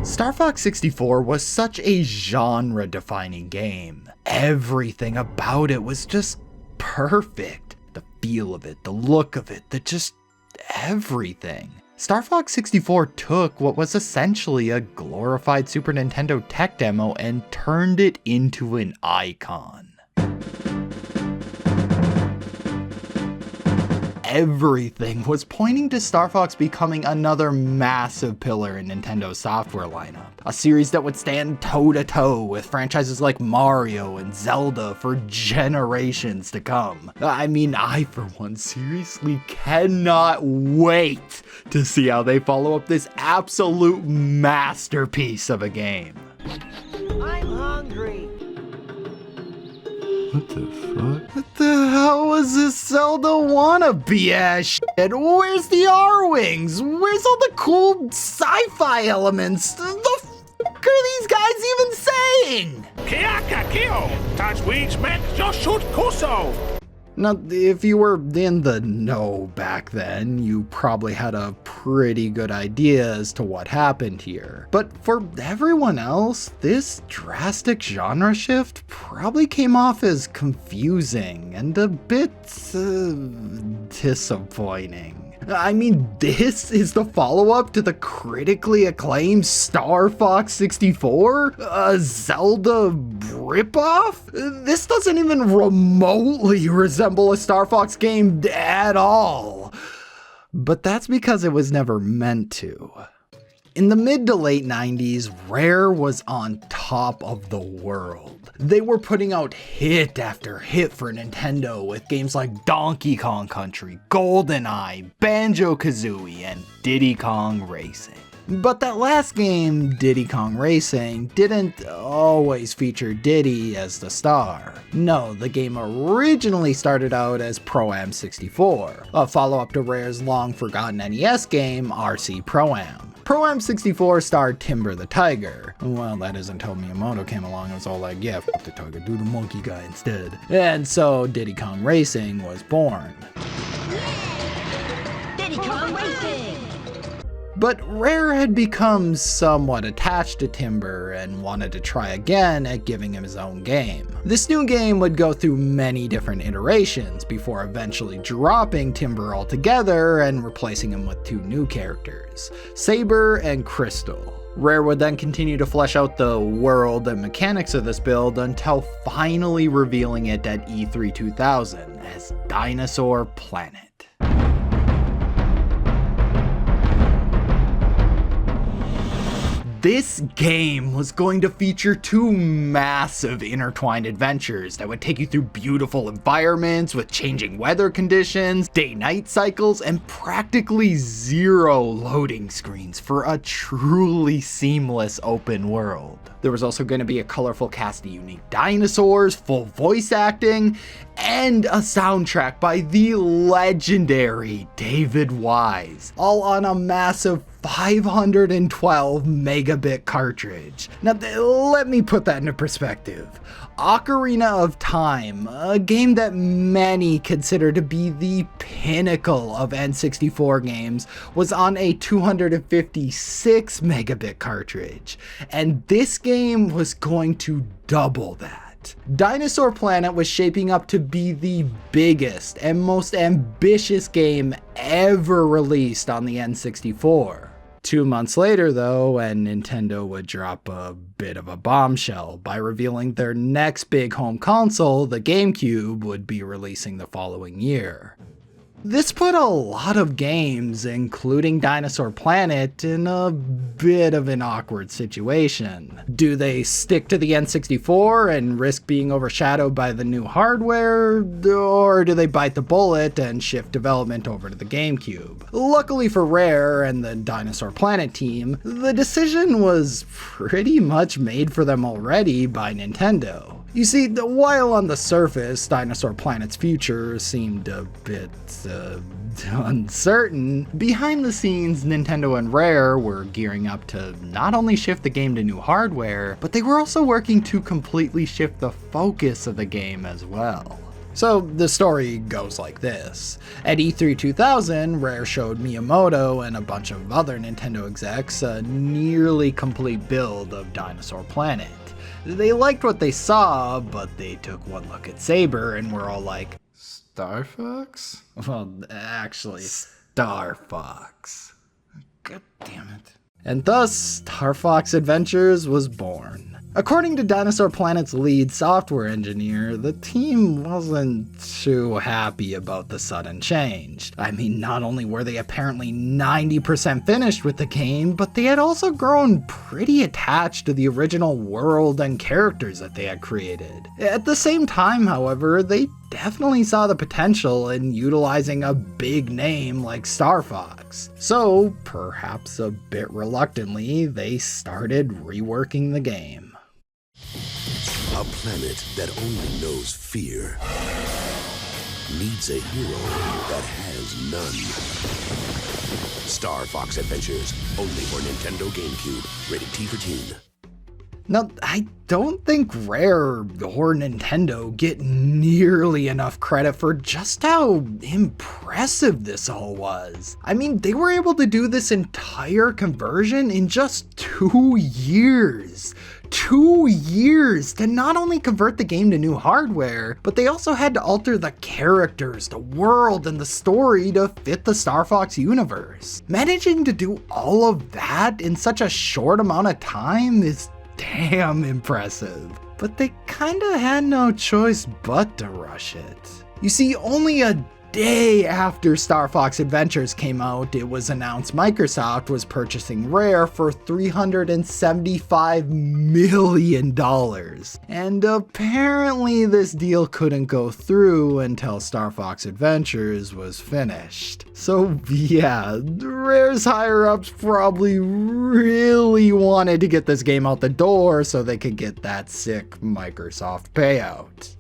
Star Fox 64 was such a genre-defining game. Everything about it was just perfect. The feel of it, the look of it, everything. Star Fox 64 took what was essentially a glorified Super Nintendo tech demo and turned it into an icon. Everything was pointing to Star Fox becoming another massive pillar in Nintendo's software lineup. A series that would stand toe-to-toe with franchises like Mario and Zelda for generations to come. I for one seriously cannot wait to see how they follow up this absolute masterpiece of a game. I'm hungry. What the fuck? What the hell was this Zelda wannabe ass shit? Where's the R-Wings? Where's all the cool sci-fi elements? The fuck are these guys even saying? Kiaka Kyo! Touch weeds met just shoot Kuso! Now, if you were in the know back then, you probably had a pretty good idea as to what happened here. But for everyone else, this drastic genre shift probably came off as confusing and a bit disappointing. This is the follow-up to the critically acclaimed Star Fox 64? A Zelda ripoff? This doesn't even remotely resemble a Star Fox game at all. But that's because it was never meant to. In the mid to late 90s, Rare was on top of the world. They were putting out hit after hit for Nintendo with games like Donkey Kong Country, GoldenEye, Banjo-Kazooie, and Diddy Kong Racing. But that last game, Diddy Kong Racing, didn't always feature Diddy as the star. No, the game originally started out as Pro-Am 64, a follow-up to Rare's long-forgotten NES game, RC Pro-Am. Pro-Am 64 starred Timber the Tiger. Well, that is until Miyamoto came along and was all like, yeah, fuck the tiger, do the monkey guy instead. And so Diddy Kong Racing was born. Diddy Kong Racing! But Rare had become somewhat attached to Timber and wanted to try again at giving him his own game. This new game would go through many different iterations before eventually dropping Timber altogether and replacing him with two new characters, Saber and Crystal. Rare would then continue to flesh out the world and mechanics of this build until finally revealing it at E3 2000 as Dinosaur Planet. This game was going to feature two massive intertwined adventures that would take you through beautiful environments with changing weather conditions, day-night cycles, and practically zero loading screens for a truly seamless open world. There was also going to be a colorful cast of unique dinosaurs, full voice acting, and a soundtrack by the legendary David Wise, all on a massive 512 megabit cartridge. Now, let me put that into perspective. Ocarina of Time, a game that many consider to be the pinnacle of N64 games, was on a 256 megabit cartridge, and this game was going to double that. Dinosaur Planet was shaping up to be the biggest and most ambitious game ever released on the N64. 2 months later, though, and Nintendo would drop a bit of a bombshell by revealing their next big home console, the GameCube, would be releasing the following year. This put a lot of games, including Dinosaur Planet, in a bit of an awkward situation. Do they stick to the N64 and risk being overshadowed by the new hardware, or do they bite the bullet and shift development over to the GameCube? Luckily for Rare and the Dinosaur Planet team, the decision was pretty much made for them already by Nintendo. You see, while on the surface, Dinosaur Planet's future seemed a bit, uncertain, behind the scenes, Nintendo and Rare were gearing up to not only shift the game to new hardware, but they were also working to completely shift the focus of the game as well. So the story goes like this. At E3 2000, Rare showed Miyamoto and a bunch of other Nintendo execs a nearly complete build of Dinosaur Planet. They liked what they saw, but they took one look at Saber and were all like, Star Fox? Well, actually, Star Fox. God damn it. And thus, Star Fox Adventures was born. According to Dinosaur Planet's lead software engineer, the team wasn't too happy about the sudden change. I mean, not only were they apparently 90% finished with the game, but they had also grown pretty attached to the original world and characters that they had created. At the same time, however, they definitely saw the potential in utilizing a big name like Star Fox. So, perhaps a bit reluctantly, they started reworking the game. A planet that only knows fear needs a hero that has none. Star Fox Adventures, only for Nintendo GameCube, rated T for teen. Now, I don't think Rare or Nintendo get nearly enough credit for just how impressive this all was. I mean, they were able to do this entire conversion in just 2 years. 2 years to not only convert the game to new hardware, but they also had to alter the characters, the world, and the story to fit the Star Fox universe. Managing to do all of that in such a short amount of time is damn impressive. But they kinda had no choice but to rush it. You see, only a day after Star Fox Adventures came out, it was announced Microsoft was purchasing Rare for $375 million. And apparently this deal couldn't go through until Star Fox Adventures was finished. So yeah, Rare's higher-ups probably really wanted to get this game out the door so they could get that sick Microsoft payout.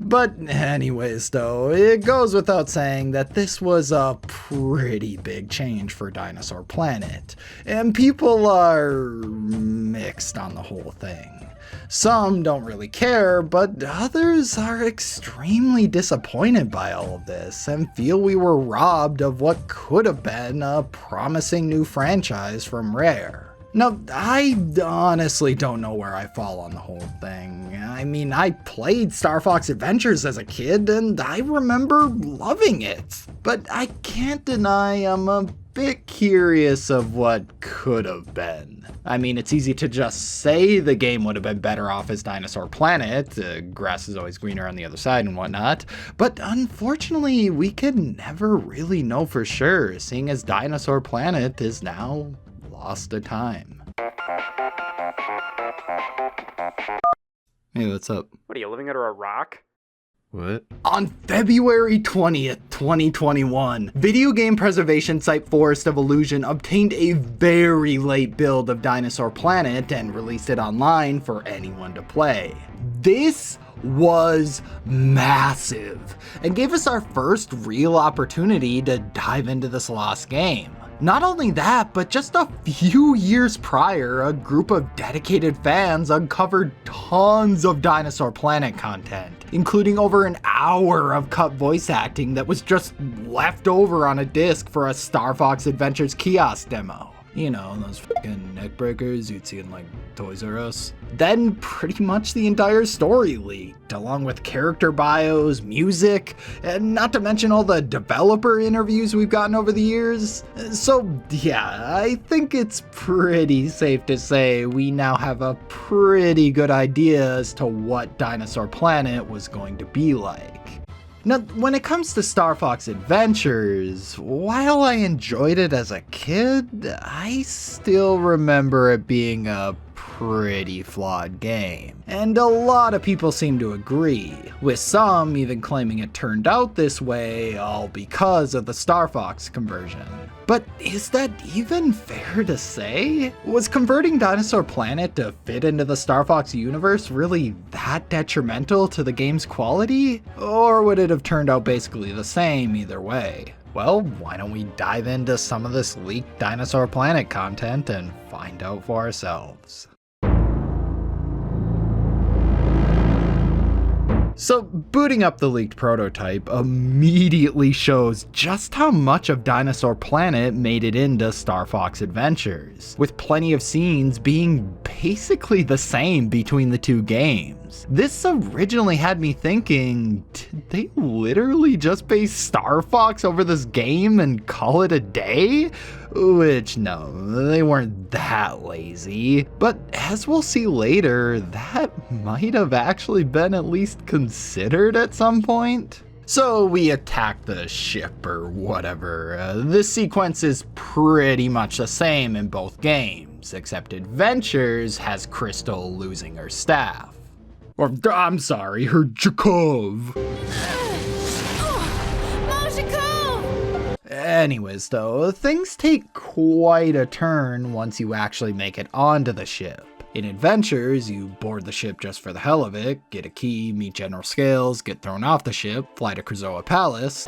But anyways though, it goes without saying that this was a pretty big change for Dinosaur Planet, and people are mixed on the whole thing. Some don't really care, but others are extremely disappointed by all of this and feel we were robbed of what could have been a promising new franchise from Rare. Now, I honestly don't know where I fall on the whole thing. I mean, I played Star Fox Adventures as a kid, and I remember loving it. But I can't deny I'm a bit curious of what could have been. I mean, it's easy to just say the game would have been better off as Dinosaur Planet, grass is always greener on the other side and whatnot, but unfortunately, we can never really know for sure, seeing as Dinosaur Planet is now lost to time. Hey, what's up? What are you, living under a rock? What? On February 20th, 2021, video game preservation site Forest of Illusion obtained a very late build of Dinosaur Planet and released it online for anyone to play. This was massive and gave us our first real opportunity to dive into this lost game. Not only that, but just a few years prior, a group of dedicated fans uncovered tons of Dinosaur Planet content, including over an hour of cut voice acting that was just left over on a disc for a Star Fox Adventures kiosk demo. You know, those fucking neck breakers you'd see in like Toys R Us. Then pretty much the entire story leaked, along with character bios, music, and not to mention all the developer interviews we've gotten over the years. So yeah, I think it's pretty safe to say we now have a pretty good idea as to what Dinosaur Planet was going to be like. Now, when it comes to Star Fox Adventures, while I enjoyed it as a kid, I still remember it being a pretty flawed game. And a lot of people seem to agree, with some even claiming it turned out this way all because of the Star Fox conversion. But is that even fair to say? Was converting Dinosaur Planet to fit into the Star Fox universe really that detrimental to the game's quality? Or would it have turned out basically the same either way? Well, why don't we dive into some of this leaked Dinosaur Planet content and find out for ourselves. So booting up the leaked prototype immediately shows just how much of Dinosaur Planet made it into Star Fox Adventures, with plenty of scenes being basically the same between the two games. This originally had me thinking, did they literally just base Star Fox over this game and call it a day? Which, no, they weren't that lazy. But as we'll see later, that might have actually been at least considered at some point. So we attack the ship or whatever. This sequence is pretty much the same in both games, except Adventures has Crystal losing her staff. Or, I'm sorry, her Jakov. Anyways though, things take quite a turn once you actually make it onto the ship. In Adventures, you board the ship just for the hell of it, get a key, meet General Scales, get thrown off the ship, fly to Krazoa Palace,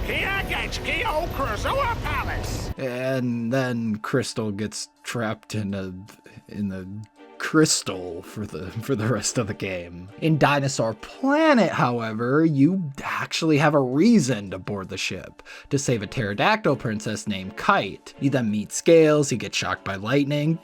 and then Crystal gets trapped in the crystal for the rest of the game. In Dinosaur Planet, however, you actually have a reason to board the ship, to save a pterodactyl princess named Kite. You then meet Scales, he gets shocked by lightning,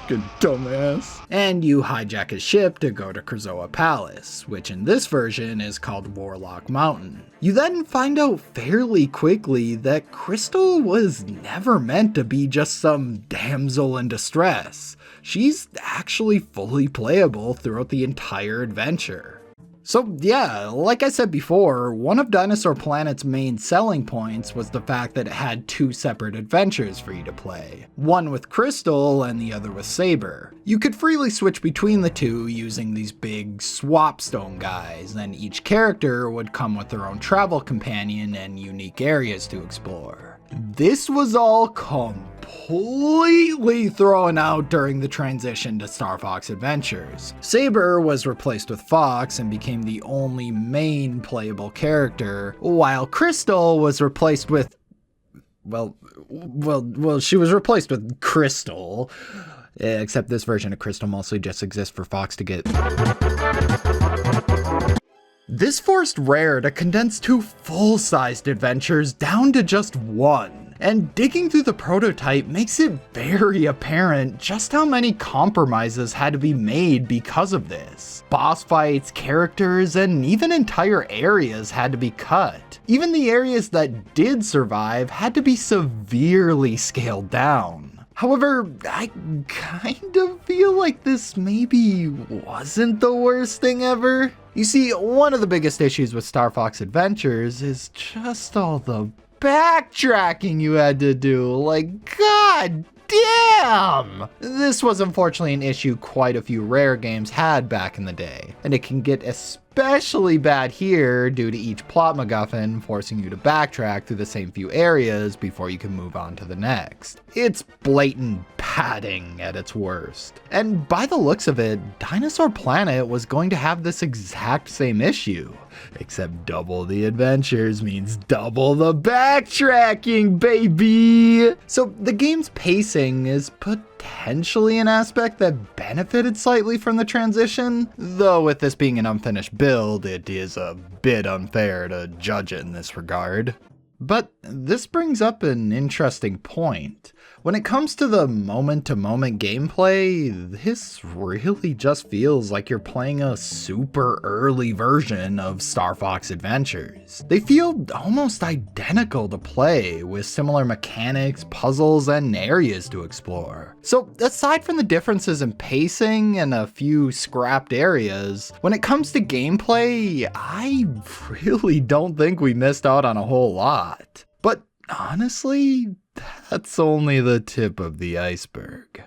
good dumbass, and you hijack his ship to go to Krazoa Palace, which in this version is called Warlock Mountain. You then find out fairly quickly that Crystal was never meant to be just some damsel in distress. She's actually fully playable throughout the entire adventure. So yeah, like I said before, one of Dinosaur Planet's main selling points was the fact that it had two separate adventures for you to play. One with Crystal and the other with Saber. You could freely switch between the two using these big swap stone guys, and each character would come with their own travel companion and unique areas to explore. This was all completely thrown out during the transition to Star Fox Adventures. Saber was replaced with Fox and became the only main playable character, while Crystal was replaced with, well, she was replaced with Crystal, except this version of Crystal mostly just exists for Fox to get. This forced Rare to condense two full-sized adventures down to just one, and digging through the prototype makes it very apparent just how many compromises had to be made because of this. Boss fights, characters, and even entire areas had to be cut. Even the areas that did survive had to be severely scaled down. However, I kind of feel like this maybe wasn't the worst thing ever. You see, one of the biggest issues with Star Fox Adventures is just all the backtracking you had to do. Like, god damn! This was unfortunately an issue quite a few Rare games had back in the day, and it can get especially bad here due to each plot MacGuffin forcing you to backtrack through the same few areas before you can move on to the next. It's blatant padding at its worst. And by the looks of it, Dinosaur Planet was going to have this exact same issue. Except double the adventures means double the backtracking, baby! So the game's pacing is potentially an aspect that benefited slightly from the transition, though with this being an unfinished build, it is a bit unfair to judge it in this regard. But this brings up an interesting point. When it comes to the moment-to-moment gameplay, this really just feels like you're playing a super early version of Star Fox Adventures. They feel almost identical to play, with similar mechanics, puzzles, and areas to explore. So aside from the differences in pacing and a few scrapped areas, when it comes to gameplay, I really don't think we missed out on a whole lot. But honestly, that's only the tip of the iceberg.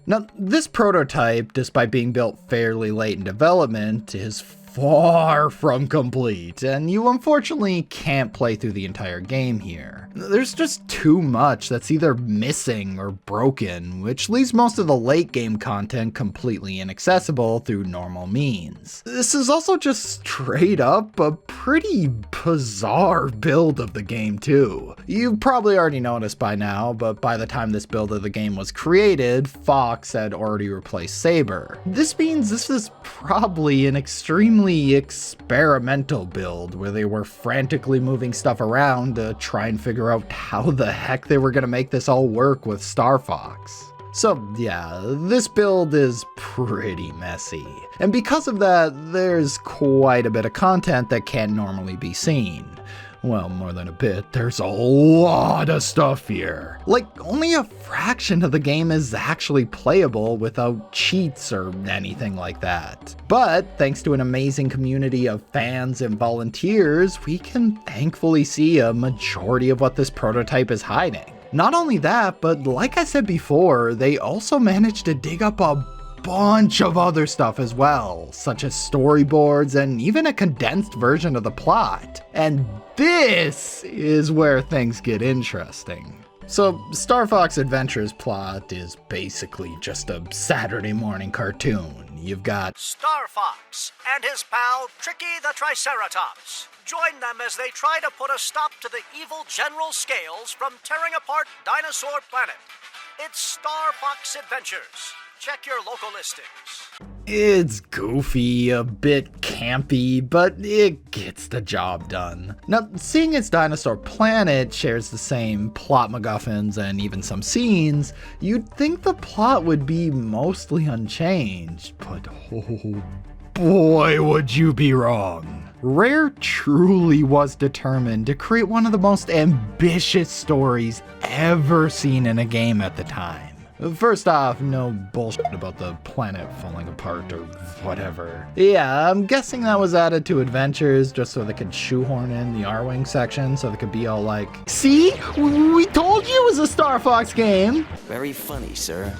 Now, this prototype, despite being built fairly late in development, is far from complete, and you unfortunately can't play through the entire game here. There's just too much that's either missing or broken, which leaves most of the late game content completely inaccessible through normal means. This is also just straight up a pretty bizarre build of the game too. You've probably already noticed by now, but by the time this build of the game was created, Fox had already replaced Saber. This means this is probably an extremely seemingly experimental build where they were frantically moving stuff around to try and figure out how the heck they were going to make this all work with Star Fox. So yeah, this build is pretty messy. And because of that, there's quite a bit of content that can't normally be seen. Well, more than a bit, there's a lot of stuff here. Like, only a fraction of the game is actually playable without cheats or anything like that. But thanks to an amazing community of fans and volunteers, we can thankfully see a majority of what this prototype is hiding. Not only that, but like I said before, they also managed to dig up a bunch of other stuff as well, such as storyboards and even a condensed version of the plot. And this is where things get interesting. So, Star Fox Adventure's plot is basically just a Saturday morning cartoon. You've got Star Fox and his pal Tricky the Triceratops. Join them as they try to put a stop to the evil General Scales from tearing apart Dinosaur Planet. It's Star Fox Adventures. Check your local listings. It's goofy, a bit campy, but it gets the job done. Now, seeing as Dinosaur Planet shares the same plot MacGuffins and even some scenes, you'd think the plot would be mostly unchanged, but oh boy would you be wrong. Rare truly was determined to create one of the most ambitious stories ever seen in a game at the time. First off, no bullshit about the planet falling apart or whatever. Yeah, I'm guessing that was added to Adventures just so they could shoehorn in the R-Wing section so they could be all like, see? We told you it was a Star Fox game! Very funny, sir.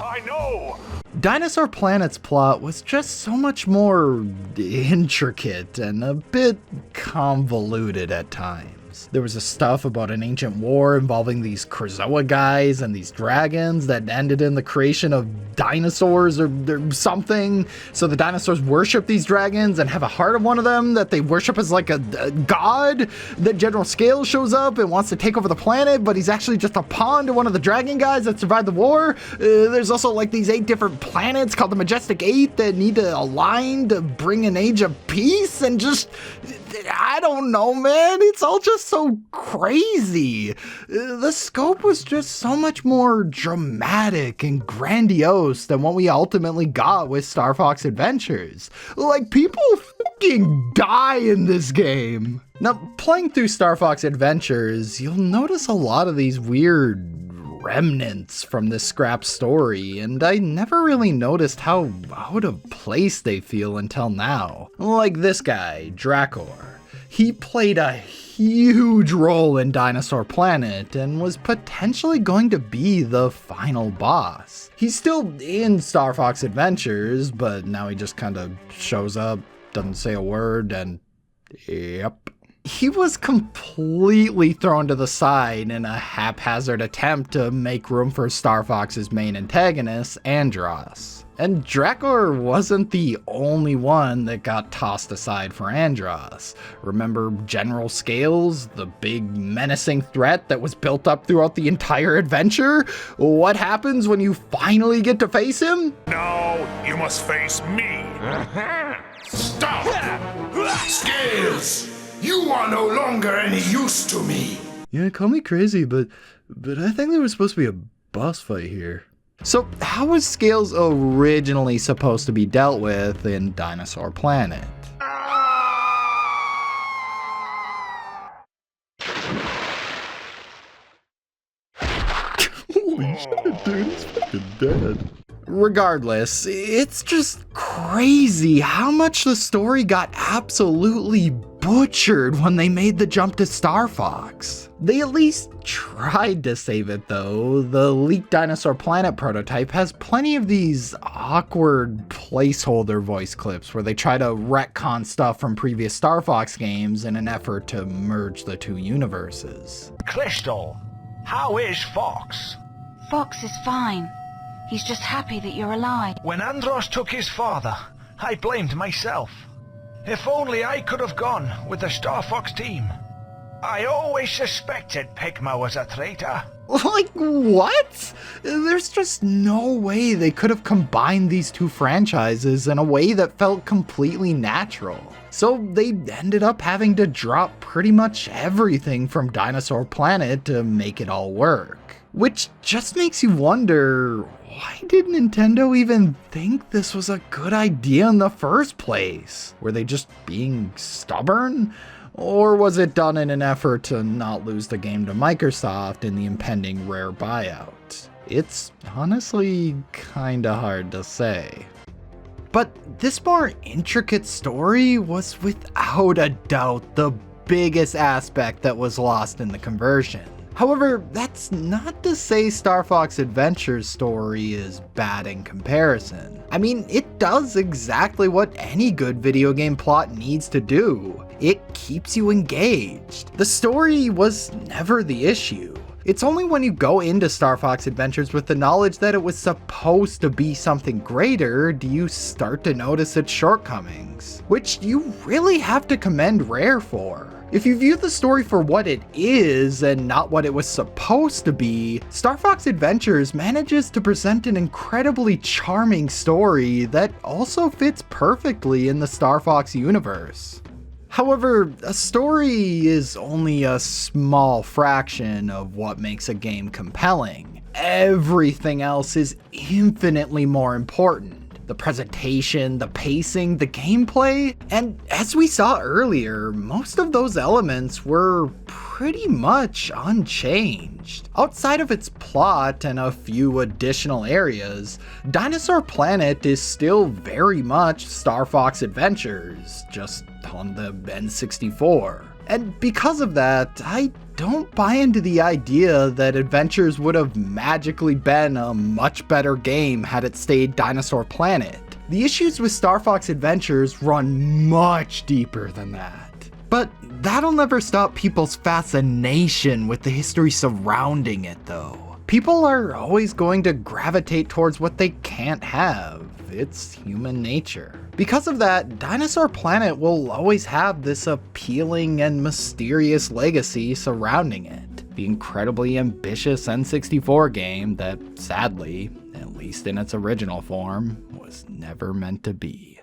I know! Dinosaur Planet's plot was just so much more intricate and a bit convoluted at times. There was stuff about an ancient war involving these Krazoa guys and these dragons that ended in the creation of dinosaurs or something. So the dinosaurs worship these dragons and have a heart of one of them that they worship as like a god. Then General Scales shows up and wants to take over the planet, but he's actually just a pawn to one of the dragon guys that survived the war. There's also like these 8 different planets called the Majestic 8 that need to align to bring an age of peace, and just, I don't know, man. It's all just so crazy. The scope was just so much more dramatic and grandiose than what we ultimately got with Star Fox Adventures. Like, people fucking die in this game. Now, playing through Star Fox Adventures, you'll notice a lot of these weird remnants from this scrap story, and I never really noticed how out of place they feel until now. Like this guy, Dracor. He played a huge role in Dinosaur Planet and was potentially going to be the final boss. He's still in Star Fox Adventures, but now he just kind of shows up, doesn't say a word, and yep. He was completely thrown to the side in a haphazard attempt to make room for Star Fox's main antagonist, Andross. And Dracor wasn't the only one that got tossed aside for Andross. Remember General Scales, the big menacing threat that was built up throughout the entire adventure? What happens when you finally get to face him? No, you must face me. Stop! Scales! You are no longer any use to me! Yeah, call me crazy, but I think there was supposed to be a boss fight here. So, how was Scales originally supposed to be dealt with in Dinosaur Planet? Holy shit, dude, he's fucking dead. Regardless, it's just crazy how much the story got absolutely butchered when they made the jump to Star Fox. They at least tried to save it though. The leaked Dinosaur Planet prototype has plenty of these awkward placeholder voice clips where they try to retcon stuff from previous Star Fox games in an effort to merge the two universes. Crystal, how is Fox? Fox is fine. He's just happy that you're alive. When Andros took his father, I blamed myself. If only I could have gone with the Star Fox team. I always suspected Pigma was a traitor. Like, what? There's just no way they could have combined these two franchises in a way that felt completely natural. So they ended up having to drop pretty much everything from Dinosaur Planet to make it all work. Which just makes you wonder, why did Nintendo even think this was a good idea in the first place? Were they just being stubborn? Or was it done in an effort to not lose the game to Microsoft in the impending Rare buyout? It's honestly kinda hard to say. But this more intricate story was without a doubt the biggest aspect that was lost in the conversion. However, that's not to say Star Fox Adventure's story is bad in comparison. I mean, it does exactly what any good video game plot needs to do. It keeps you engaged. The story was never the issue. It's only when you go into Star Fox Adventures with the knowledge that it was supposed to be something greater do you start to notice its shortcomings, which you really have to commend Rare for. If you view the story for what it is and not what it was supposed to be, Star Fox Adventures manages to present an incredibly charming story that also fits perfectly in the Star Fox universe. However, a story is only a small fraction of what makes a game compelling. Everything else is infinitely more important. The presentation, the pacing, the gameplay, and as we saw earlier, most of those elements were pretty much unchanged. Outside of its plot and a few additional areas, Dinosaur Planet is still very much Star Fox Adventures, just on the N64. And because of that, I don't buy into the idea that Adventures would have magically been a much better game had it stayed Dinosaur Planet. The issues with Star Fox Adventures run much deeper than that. But that'll never stop people's fascination with the history surrounding it though. People are always going to gravitate towards what they can't have. It's human nature. Because of that, Dinosaur Planet will always have this appealing and mysterious legacy surrounding it. The incredibly ambitious N64 game that, sadly, at least in its original form, was never meant to be.